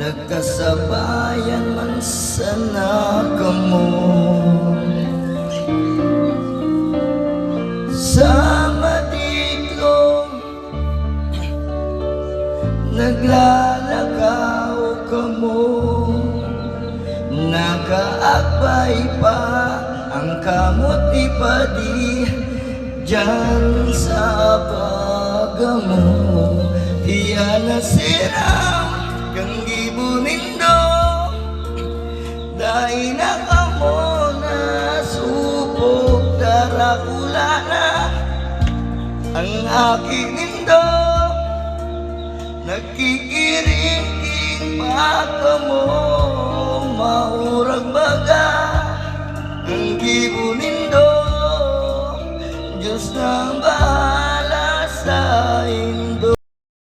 nagkasabayan man sana kamo. Sa madiklong naglalagaw kamo, nakaakbay pa ang kamot ipadi dyan sa pagamo. Iya nasiram kang gibunindo, dahil na kamo na supok darakula na ang aking nindo. Nagkikiringking pa kamo, maurag baga ang gibunindo. Diyos nang bahala sa inyo.